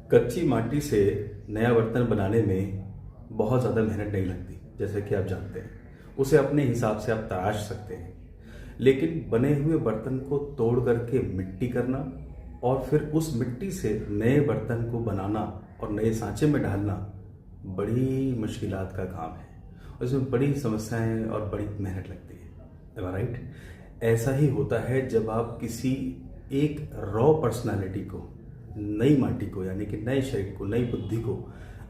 कच्ची माटी से नया बर्तन बनाने में बहुत ज़्यादा मेहनत नहीं लगती, जैसे कि आप जानते हैं। उसे अपने हिसाब से आप तराश सकते हैं, लेकिन बने हुए बर्तन को तोड़ करके मिट्टी करना और फिर उस मिट्टी से नए बर्तन को बनाना और नए सांचे में डालना बड़ी मुश्किलात का काम है। उसमें बड़ी समस्याएं और बड़ी मेहनत लगती है, राइट। ऐसा ही होता है जब आप किसी एक रॉ पर्सनालिटी को, नई माटी को, यानी कि नए शरीर को, नई बुद्धि को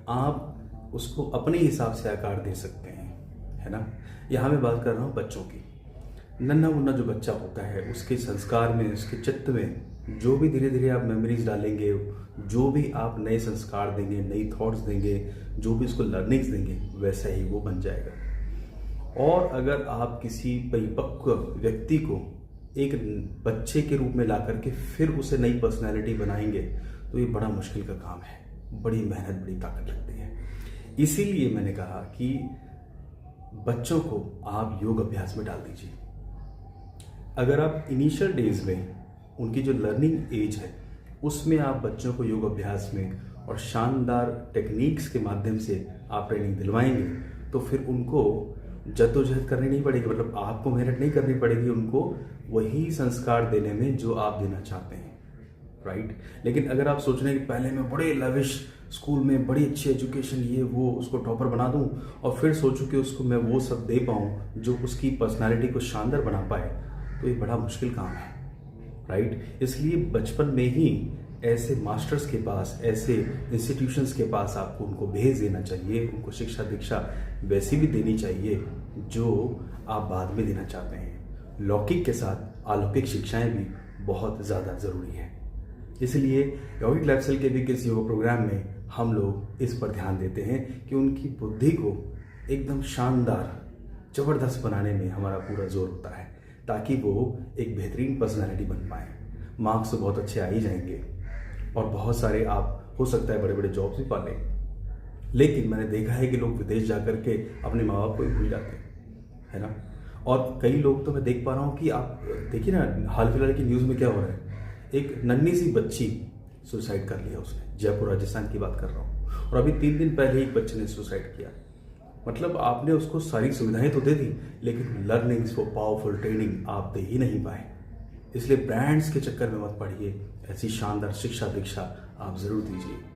आप उसको अपने हिसाब से आकार दे सकते हैं, है ना। यहाँ मैं बात कर रहा हूँ बच्चों की। नन्हा मुन्ना जो बच्चा होता है, उसके संस्कार में, उसके चित्त में जो भी धीरे धीरे आप मेमोरीज डालेंगे, जो भी आप नए संस्कार देंगे, नई थॉट्स देंगे, जो भी उसको लर्निंग्स देंगे, वैसा ही वो बन जाएगा। और अगर आप किसी परिपक्व व्यक्ति को एक बच्चे के रूप में ला करके फिर उसे नई पर्सनैलिटी बनाएंगे तो ये बड़ा मुश्किल का काम है, बड़ी मेहनत, बड़ी ताकत लगती है। इसीलिए मैंने कहा कि बच्चों को आप योग अभ्यास में डाल दीजिए। अगर आप इनिशियल डेज में, उनकी जो लर्निंग एज है, उसमें आप बच्चों को योग अभ्यास में और शानदार टेक्निक्स के माध्यम से आप ट्रेनिंग दिलवाएंगे तो फिर उनको जद्दोजहद करनी नहीं पड़ेगी, मतलब आपको मेहनत नहीं करनी पड़ेगी उनको वही संस्कार देने में जो आप देना चाहते हैं, राइट। लेकिन अगर आप सोच रहे हैं कि पहले मैं बड़े लविश स्कूल में बड़ी अच्छी एजुकेशन, ये वो, उसको टॉपर बना दूं और फिर सोचूं कि उसको मैं वो सब दे पाऊं जो उसकी पर्सनालिटी को शानदार बना पाए, तो ये बड़ा मुश्किल काम है, राइट। इसलिए बचपन में ही ऐसे मास्टर्स के पास, ऐसे इंस्टीट्यूशंस के पास आपको उनको भेज देना चाहिए। उनको शिक्षा दीक्षा वैसी भी देनी चाहिए जो आप बाद में देना चाहते हैं। लौकिक के साथ अलौकिक शिक्षाएं भी बहुत ज़्यादा ज़रूरी है। इसलिए यौगिक लाइफस्टाइल के भी किसी योग प्रोग्राम में हम लोग इस पर ध्यान देते हैं कि उनकी बुद्धि को एकदम शानदार, ज़बरदस्त बनाने में हमारा पूरा जोर होता है, ताकि वो एक बेहतरीन पर्सनैलिटी बन पाए। मार्क्स तो बहुत अच्छे आ ही जाएंगे और बहुत सारे आप हो सकता है बड़े बड़े जॉब्स भी पा लें, लेकिन मैंने देखा है कि लोग विदेश जाकर के अपने माँ बाप को ही भूल जाते हैं, है ना। और कई लोग तो मैं देख पा रहा हूँ कि आप देखिए ना, हाल फिलहाल की न्यूज़ में क्या हो रहा है, एक नन्ही सी बच्ची सुसाइड कर लिया उसने, जयपुर राजस्थान की बात कर रहा हूँ। और अभी 3 दिन पहले एक बच्चे ने सुसाइड किया। मतलब आपने उसको सारी सुविधाएं तो दे दी, लेकिन लर्निंग्स, वो पावरफुल ट्रेनिंग आप दे ही नहीं पाए। इसलिए ब्रांड्स के चक्कर में मत पड़िए, ऐसी शानदार शिक्षा दीक्षा आप जरूर दीजिए।